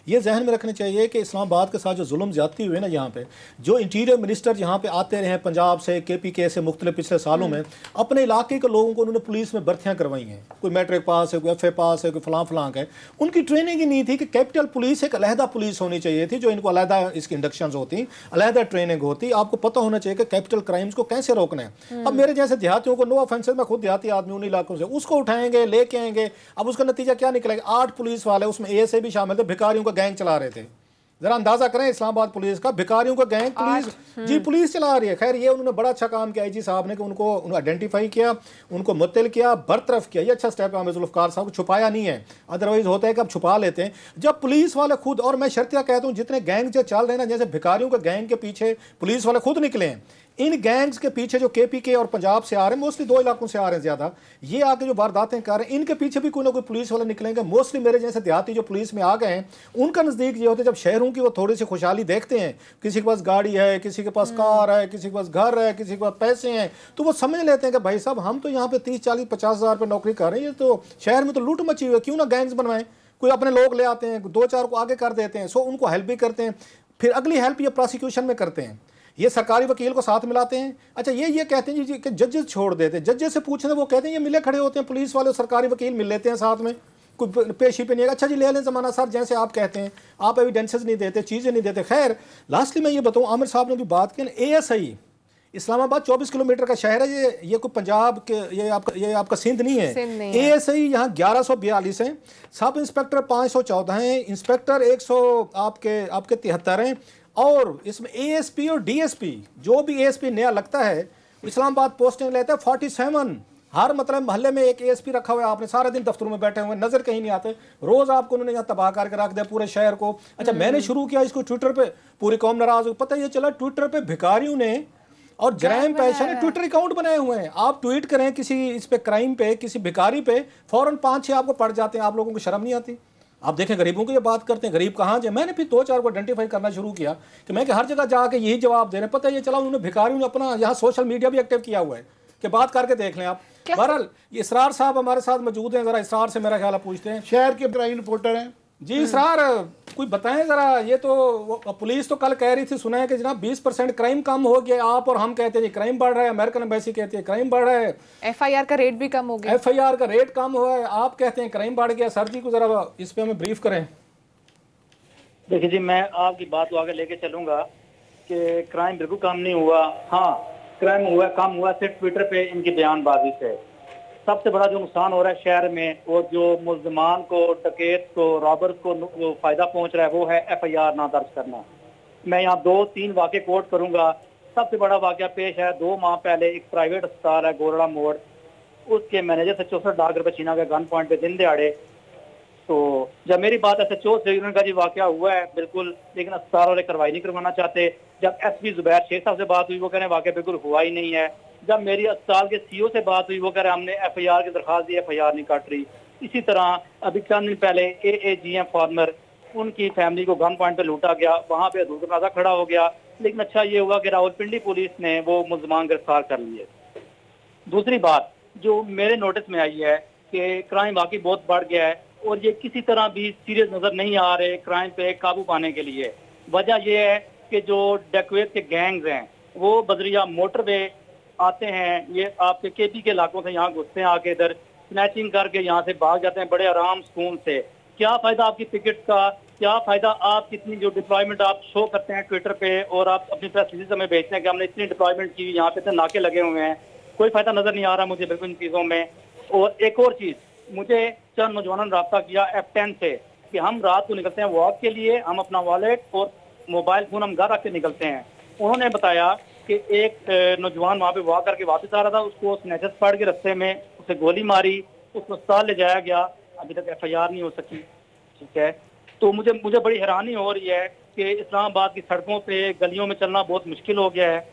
ये जहन में रखना चाहिए कि इस्लामाबाद के साथ जो जुल्म ज्यादती हुई ना, यहाँ पे जो इंटीरियर मिनिस्टर यहाँ पे आते रहे हैं पंजाब से, KPK से, मुख्तलिफ पिछले सालों में अपने इलाके के लोगों को उन्होंने पुलिस में भर्तियाँ करवाई हैं। कोई मैट्रिक पास है, कोई FA पास है, कोई फलां है। उनकी ट्रेनिंग ही नहीं थी कि कैपिटल पुलिस एक अलहदा पुलिस होनी चाहिए थी, जो इनको अलहदा इसकी इंडक्शन होती, अलहदा ट्रेनिंग होती। आपको पता होना चाहिए कि कैपिटल क्राइम्स को कैसे रोकना है। अब मेरे जैसे देहातियों को, नो ऑफेंसेस, मैं खुद देहाती आदमी उन इलाकों से, उसको उठाएंगे, लेके आएंगे। अब उसका नतीजा क्या निकलेगा? 8 पुलिस वाले, उसमें ASA भी शामिल थे, भिखारियों का गैंग चला रहे थे। जरा अंदाजा करें इस्लामाबाद पुलिस का, भिखारियों का गैंग पुलिस जी पुलिस चला रही है। खैर ये उन्होंने बड़ा अच्छा काम किया IG साहब ने कि उनको आइडेंटिफाई किया, उनको मुत्तल किया, बरतरफ किया। ये अच्छा स्टेप है। जुल्फ़िकार साहब को छुपाया नहीं है, अदरवाइज होता है कि अब छुपा लेते हैं। जब पुलिस वाले खुद, और मैं शर्तिया कहता हूँ जितने गैंग जो चल रहे हैं ना, जैसे भिखारियों के गैंग के पीछे पुलिस वाले खुद निकले हैं, इन गैंग्स के पीछे जो KPK और पंजाब से आ रहे हैं, मोस्टली 2 इलाकों से आ रहे हैं ज्यादा, ये आके जो वारदातें कर रहे हैं, इनके पीछे भी कोई ना कोई पुलिस वाले निकलेंगे। मोस्टली मेरे जैसे देहाती जो पुलिस में आ गए हैं, उनका नजदीक ये होता है जब शहरों की वो थोड़ी सी खुशहाली देखते हैं, किसी के पास गाड़ी है, किसी के पास कार है, किसी के पास घर है, किसी के पास पैसे हैं, तो वो समझ लेते हैं कि भाई साहब हम तो यहाँ पे 30-40-50 हज़ार रुपये नौकरी कर रहे हैं, ये तो शहर में तो लूट मची हुई है, क्यों ना गैंग्स बनवाएं। कोई अपने लोग ले आते हैं, 2-4 को आगे कर देते हैं, सो उनको हेल्प भी करते हैं। फिर अगली हेल्प ये प्रोसिक्यूशन में करते हैं, ये सरकारी वकील को साथ मिलाते हैं। अच्छा ये कहते हैं जी कि जजेस छोड़ देते हैं, जजेस से पूछने वो कहते हैं ये मिले खड़े होते हैं, पुलिस वाले सरकारी वकील मिल लेते हैं साथ में, कोई पेशी पे नहीं है। अच्छा जी ले लें ज़माना सर, जैसे आप कहते हैं, आप एविडेंसेस नहीं देते, चीज़ें नहीं देते। खैर लास्टली मैं ये बताऊँ, आमिर साहब ने भी बात की, ASI इस्लामाबाद 24 किलोमीटर का शहर है, ये कोई पंजाब के, ये आपका सिंध नहीं है। ASI यहाँ 1142 है, सब इंस्पेक्टर 514 हैं, इंस्पेक्टर 100 आपके 73 हैं, और इसमें ASP और DSP, जो भी ASP नया लगता है इस्लामाबाद पोस्टिंग लेता है 47। हर मतलब मोहल्ले में एक ASP रखा हुआ है। आपने सारे दिन दफ्तरों में बैठे हुए, नजर कहीं नहीं आते, रोज आपको उन्होंने यहाँ तबाह करके रख दिया पूरे शहर को। अच्छा मैंने शुरू किया इसको ट्विटर पे, पूरी कौम नाराज हो, पता ये चला ट्विटर पे भिखारियों ने और जराइम पेशा ने ट्विटर अकाउंट बनाए हुए हैं। आप ट्वीट करें किसी इस पे क्राइम पे, किसी भिखारी पे, फौरन 5-6 आपको पड़ जाते हैं। आप लोगों को शर्म नहीं आती? आप देखें गरीबों की ये बात करते हैं, गरीब कहाँ जाए। मैंने फिर 2-4 को आइडेंटिफाई करना शुरू किया कि मैं कि हर जगह जाके यही जवाब दे रहे हैं। पता ये चला उन्होंने भिखारियों ने अपना यहाँ सोशल मीडिया भी एक्टिव किया हुआ है कि बात करके देख लें आप। बहरहाल इसरार साहब हमारे साथ मौजूद हैं, जरा इसरार से मेरा ख्याल पूछते हैं। शहर के क्राइम रिपोर्टर हैं जी इसरार, कुछ बताएं जरा। ये तो पुलिस तो कल कह रही थी, सुना है कि जनाब 20% क्राइम कम हो गया। आप और हम कहते हैं क्राइम बढ़ रहा है, अमेरिकन एम्बेसी कहती है क्राइम बढ़ रहा है, FIR का रेट भी कम हो गया, FIR का रेट कम हुआ है, आप कहते हैं क्राइम बढ़ गया। सर जी को जरा इस पे हमें ब्रीफ करें। देखिए जी, मैं आपकी बात को आगे लेके चलूंगा कि क्राइम बिल्कुल कम नहीं हुआ। हाँ क्राइम हुआ, कम हुआ सिर्फ ट्विटर पे इनकी बयानबाजी से। सबसे बड़ा जो नुकसान हो रहा है शहर में, और जो मुल्ज़िमान को, डकैत को, रॉबर्स को जो फायदा पहुंच रहा है, वो है FIR ना दर्ज करना। मैं यहाँ 2-3 वाक़े कोट करूंगा। सबसे बड़ा वाक़या पेश है 2 माह पहले, एक प्राइवेट अस्पताल है गोरड़ा मोड़, उसके मैनेजर से 64 लाख रुपए छीना गया गन पॉइंट पे दिन दिहाड़े। तो जब मेरी बात SHO से उनका जी वाकया हुआ है बिल्कुल, लेकिन अस्पताल वाले कार्रवाई नहीं करवाना चाहते। जब SP जुबैर शेख साहब से बात हुई, वो कह रहे हैं वाकया बिल्कुल हुआ ही नहीं है। जब मेरी अस्पताल के CO से बात हुई, वो कह रहे हैं हमने FIR की दरखास्त दी, FIR नहीं काट रही। इसी तरह अभी चंद दिन पहले AAGM फार्मर, उनकी फैमिली को गन पॉइंट पे लूटा गया, वहाँ पे हदूद नाजा खड़ा हो गया। लेकिन अच्छा ये हुआ कि रावलपिंडी पुलिस ने वो मुल्ज़मान गिरफ्तार कर लिए। दूसरी बात जो मेरे नोटिस में आई है कि क्राइम वाकई बहुत बढ़ गया है, और ये किसी तरह भी सीरियस नजर नहीं आ रहे क्राइम पे काबू पाने के लिए। वजह यह है कि जो डकैत के गैंग्स हैं वो बदरिया मोटरवे आते हैं, ये आपके KP के इलाकों से यहाँ घुसते हैं, आके इधर स्नैचिंग करके यहाँ से भाग जाते हैं बड़े आराम सुकून से। क्या फायदा आपकी टिकट का, क्या फायदा आप कितनी जो डिप्लॉयमेंट आप शो करते हैं ट्विटर पे, और आप अपनी प्रेस रिलीज में भेजते हैं कि हमने इतनी डिप्लॉयमेंट की, यहाँ पे इतने नाके लगे हुए हैं, कोई फायदा नजर नहीं आ रहा मुझे बिल्कुल इन चीजों में। और एक और चीज, मुझे चंद नौजवानों ने रब्ता किया F10 से कि हम रात को निकलते हैं वॉक के लिए, हम अपना वॉलेट और मोबाइल फोन हम घर रख के निकलते हैं। उन्होंने बताया कि एक नौजवान वहाँ पे वॉक करके वापस आ रहा था, उसको स्नैचर्स फाड़ के रास्ते में उसे गोली मारी, उसको अस्पताल ले जाया गया, अभी तक FIR नहीं हो सकी। ठीक है, तो मुझे बड़ी हैरानी हो रही है कि इस्लामाबाद की सड़कों पे, गलियों में चलना बहुत मुश्किल हो गया है।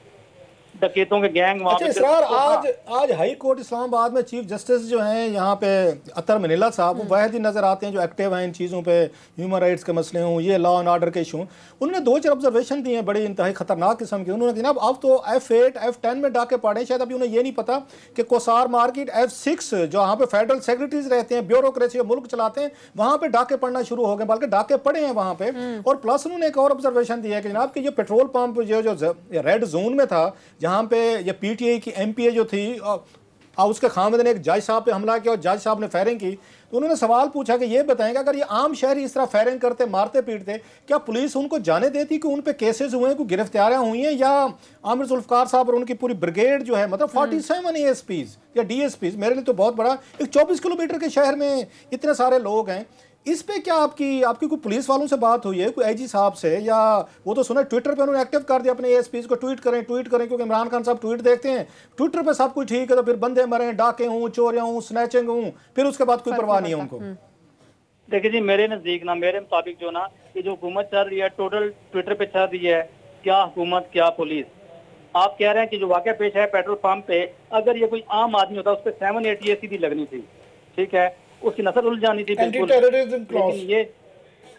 डकैतों के गैंग वहाँ अच्छा पे। इसरार, तो आज हाई कोर्ट इस्लामाबाद में चीफ जस्टिस जो हैं यहाँ पे अतर मनीला साहब, वो वाहिद ही नजर आते हैं जो एक्टिव हैं इन चीज़ों पे, ह्यूमन राइट्स के मसले हों, ये लॉ एंड ऑर्डर के इशू। उन्होंने 2-4 ऑब्जर्वेशन दी हैं बड़ी इंतहाई खतरनाक किस्म की। उन्होंने जनाब अब तो F8 F10 में डाके पड़े, शायद अभी उन्हें ये नहीं पता कि कोसार मार्केट F6 जो यहाँ पे फेडरल सेक्रेटरीज रहते हैं, ब्यूरोक्रेसी मुल्क चलाते हैं, वहाँ पे डाके पड़ना शुरू हो गए, बल्कि डाके पड़े हैं वहाँ पे। और प्लस उन्होंने एक और ऑब्जर्वेशन दिया है कि जनाब कि ये पेट्रोल पंप जो रेड जोन में था, जहाँ पे ये PTI की MPA जो थी उसके खामद ने एक जज साहब पे हमला किया और जज साहब ने फायरिंग की, तो उन्होंने सवाल पूछा कि ये बताएंगे अगर ये आम शहरी इस तरह फायरिंग करते, मारते पीटते, क्या पुलिस उनको जाने देती कि उन पे केसेस हुए हैं, कोई गिरफ्तारियां हुई हैं, या आमिर जुल्फकार साहब और उनकी पूरी ब्रिगेड जो है, मतलब 47 ASPs या DSPs, मेरे लिए तो बहुत बड़ा, एक 24 किलोमीटर के शहर में इतने सारे लोग हैं, इस पे क्या आपकी कोई पुलिस वालों से बात हुई है, कोई IG साहब से? या वो तो सुना ट्विटर पे उन्होंने एक्टिव कर दिया अपने ASPs को, ट्वीट करें क्योंकि इमरान खान साहब ट्वीट देखते हैं, ट्विटर पे सब कुछ ठीक है, तो फिर बंदे मरे, डाके हों, चोरियां हों, स्नैचिंग हों, फिर उसके बाद कोई परवाह नहीं है उनको। देखिए जी, मेरे नजदीक ना, मेरे मुताबिक जो ना, ये जो हुकूमत चल रही है टोटल ट्विटर पे चल रही है, क्या हुकूमत क्या पुलिस। आप कह रहे हैं कि जो वाकया पेश है पेट्रोल पंप पे, अगर ये कोई आम आदमी होता उस पर 7 ATAC भी लगनी थी, ठीक है, उसकी नसल उल जानी थी बिल्कुल।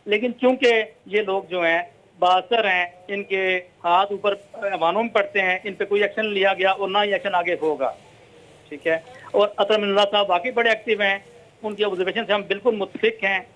लेकिन चूंकि ये लोग जो हैं बासर हैं, इनके हाथ ऊपर वानों में पड़ते हैं, इन पे कोई एक्शन लिया गया और ना ही एक्शन आगे होगा, ठीक है। और अतर मिल्ला साहब वाकई बड़े एक्टिव हैं, उनकी ऑब्जर्वेशन से हम बिल्कुल मुत्फिक हैं।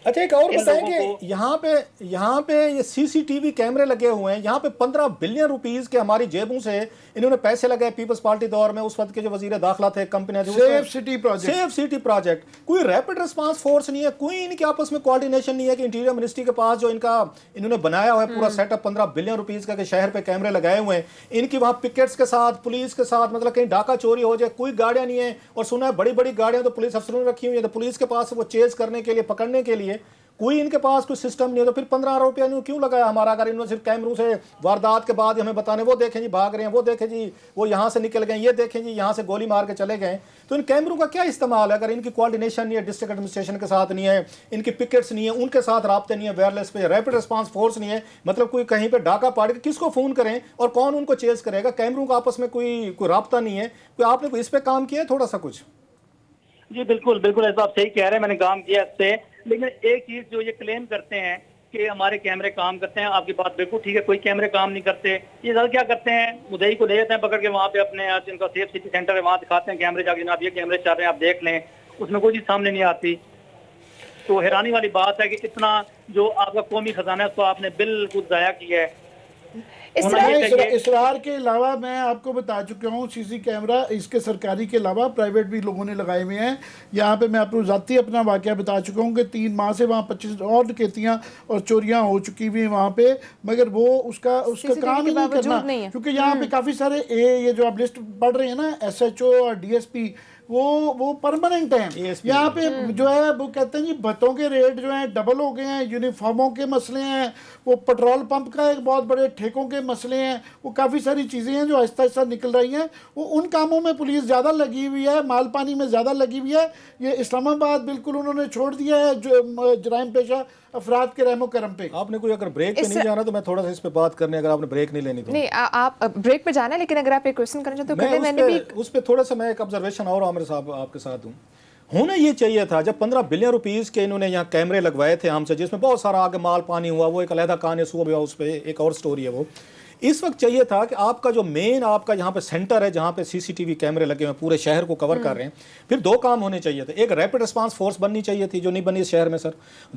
अच्छा एक और बताएंगे, यहाँ पे ये CCTV कैमरे लगे हुए हैं, यहाँ पे 15 बिलियन रुपीस के हमारी जेबों से इन्होंने पैसे लगाए पीपल्स पार्टी दौर में, उस वक्त के जो वजीर दाखिला थे, कंपनियां, सेफ सिटी प्रोजेक्ट, कोई रैपिड रिस्पांस फोर्स नहीं है, कोई इनके आपस में कोऑर्डिनेशन नहीं है कि इंटीरियर मिनिस्ट्री के पास जो इन्होंने बनाया हुआ है पूरा सेटअप 15 बिलियन रुपीस का, शहर पे कैमरे लगाए हुए हैं, इनकी वहां पिकेट्स के साथ, पुलिस के साथ, मतलब कहीं डाका चोरी हो जाए, कोई गाड़ियां नहीं है, और सुना है बड़ी बड़ी गाड़ियां तो पुलिस अफसरों ने रखी हुई है, तो पुलिस के पास वो चेज करने के लिए, पकड़ने के लिए कोई इनके पास कोई सिस्टम नहीं है, तो फिर 15 रुपया क्यों लगाया हमारा? अगर इन्होंने सिर्फ कैमरों से वारदात के बाद हमें बताने, वो देखें जी भाग रहे हैं, वो देखें जी वो यहाँ से निकल गए, ये देखें जी यहाँ से गोली मार के चले गए, तो इन कैमरों का क्या इस्तेमाल है? अगर इनकी कोऑर्डिनेशन नहीं है, डिस्ट्रिक्ट एडमिनिस्ट्रेशन के साथ नहीं है, इनकी पिकेट्स नहीं है, उनके साथ राब्ते नहीं है, वायरलेस पे रैपिड रिस्पांस फोर्स नहीं है, मतलब कोई कहीं पे डाका पाड़ के किसको फोन करें और कौन उनको चेज करेगा? कैमरों का आपस में कोई राब्ता नहीं है, कोई आपने इस पे काम किया है थोड़ा सा कुछ? जी बिल्कुल बिल्कुल, ऐसा आप सही कह रहे हैं, मैंने काम किया इससे। लेकिन एक चीज जो ये क्लेम करते हैं कि हमारे कैमरे काम करते हैं, आपकी बात बिल्कुल ठीक है, कोई कैमरे काम नहीं करते। ये ज़्यादा क्या करते हैं, मुद्दई को ले जाते हैं पकड़ के वहाँ पे अपने जिनका सेफ सिटी सेंटर है वहाँ दिखाते हैं कैमरे, जाके जनाब ये कैमरे चल रहे हैं, आप देख लें, उसमें कोई चीज़ सामने नहीं आती। तो हैरानी वाली बात है कि इतना जो आपका कौमी खजाना है उसको आपने बिल्कुल ज़ाया किया है। इसरार के अलावा मैं आपको बता चुका हूँ, CC कैमरा इसके सरकारी के अलावा प्राइवेट भी लोगों ने लगाए हुए हैं। यहाँ पे मैं आपको ज़ाती अपना वाक़या बता चुका हूँ कि 3 माह से वहाँ 25 और डकैतियाँ और चोरियाँ हो चुकी हुई हैं वहाँ पे, मगर वो उसका काम ही नहीं करना, क्योंकि यहाँ पे काफ़ी सारे ये जो आप लिस्ट पढ़ रहे हैं ना, SHO और DSP, वो परमानेंट हैं। यहाँ पे जो है वो कहते हैं जी भत्तों के रेट जो हैं डबल हो गए हैं, यूनिफॉर्मों के मसले हैं, वो पेट्रोल पंप का एक बहुत बड़े ठेकों के मसले हैं, वो काफ़ी सारी चीज़ें हैं जो आहिस्ता आहिस्ता निकल रही हैं। वो उन कामों में पुलिस ज़्यादा लगी हुई है, माल पानी में ज़्यादा लगी हुई है। ये इस्लामाबाद बिल्कुल उन्होंने छोड़ दिया है जो जराइम पेशा अफराद के रहमो करम पे। आपने कोई अगर ब्रेक पे नहीं जाना तो मैं थोड़ा सा इस पे बात करने, अगर आपने ब्रेक नहीं लेनी तो नहीं, आप ब्रेक पे जाना है, लेकिन अगर आप एक क्वेश्चन करना चाहते हो तो मैंने भी उस पे थोड़ा सा मैं एक ऑब्जर्वेशन और आमिर साहब आपके साथ हूँ। होना ये चाहिए था जब 15 बिलियन रुपीस के इन्होंने यहाँ कैमरे लगवाए थे हमसे, जिसमें बहुत सारा आगे माल पानी हुआ, वो एक अलहदा कहानी हुआ, उस पर एक और स्टोरी है वो। इस वक्त चाहिए था कि आपका जो मेन आपका यहाँ पे सेंटर है जहाँ पे CCTV कैमरे लगे हुए हैं, पूरे शहर को कवर कर रहे हैं, फिर 2 काम होने चाहिए थे। एक रैपिड रिस्पांस फोर्स बननी चाहिए थी जो नहीं बनी इस शहर में सर।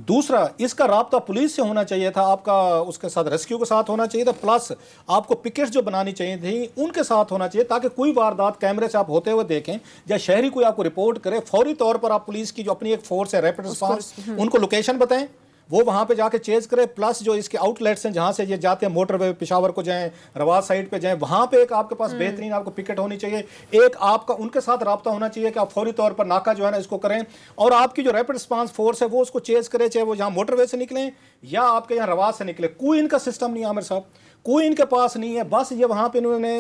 दूसरा, इसका राब्ता पुलिस से होना चाहिए था, आपका उसके साथ रेस्क्यू के साथ होना चाहिए था, प्लस आपको पिकेट्स जो बनानी चाहिए थी उनके साथ होना चाहिए, ताकि कोई वारदात कैमरे से आप होते हुए देखें या शहरी कोई आपको रिपोर्ट करे, फौरी तौर पर आप पुलिस की जो अपनी एक फोर्स है रैपिड रिस्पांस, उनको लोकेशन बताएं, वो वहाँ पे जाके चेज करे, प्लस जो इसके आउटलेट्स हैं जहाँ से ये जाते हैं, मोटरवे पेशावर को जाएं, रवाज साइड पे जाएं, वहाँ पे एक आपके पास बेहतरीन आपको पिकेट होनी चाहिए, एक आपका उनके साथ राब्ता होना चाहिए कि आप फौरी तौर पर नाका जो है ना इसको करें, और आपकी जो रैपिड रिस्पांस फोर्स है वो उसको चेज करे, चाहे वो यहाँ मोटरवे से निकलें या आपके यहाँ रवाज से निकले। कोई इनका सिस्टम नहीं है आमिर साहब, कोई इनके पास नहीं है। बस ये वहाँ पे इन्होंने